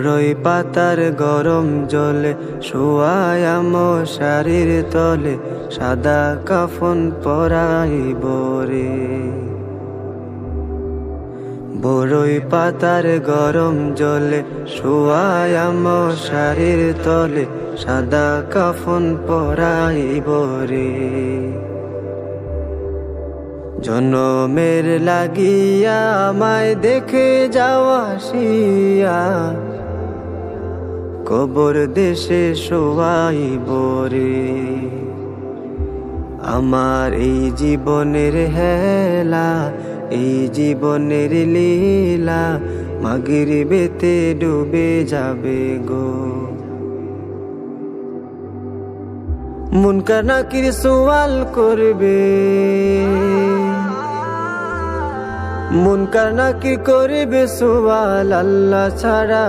বড়ই পাতার গরম জলে শোয়ায়া মশারির তলে সাদা কাফন পরাইব রে। বড়ই পাতার গরম জলে শোয়ায়া মশারির তলে সাদা কাফন পরাইব রে। জনমের লাগিয়া আমায় দেখে যাওয়া আসিয়া কবর দেশে শোয়াইব রে। আমার এই জীবনের হেলা, এই জীবনের লীলা মাগরিবেতে ডুবে যাবে গো। মুনকার নাকির সওয়াল করবে, মুনকার নাকির করবে সওয়াল আল্লাহ ছাড়া।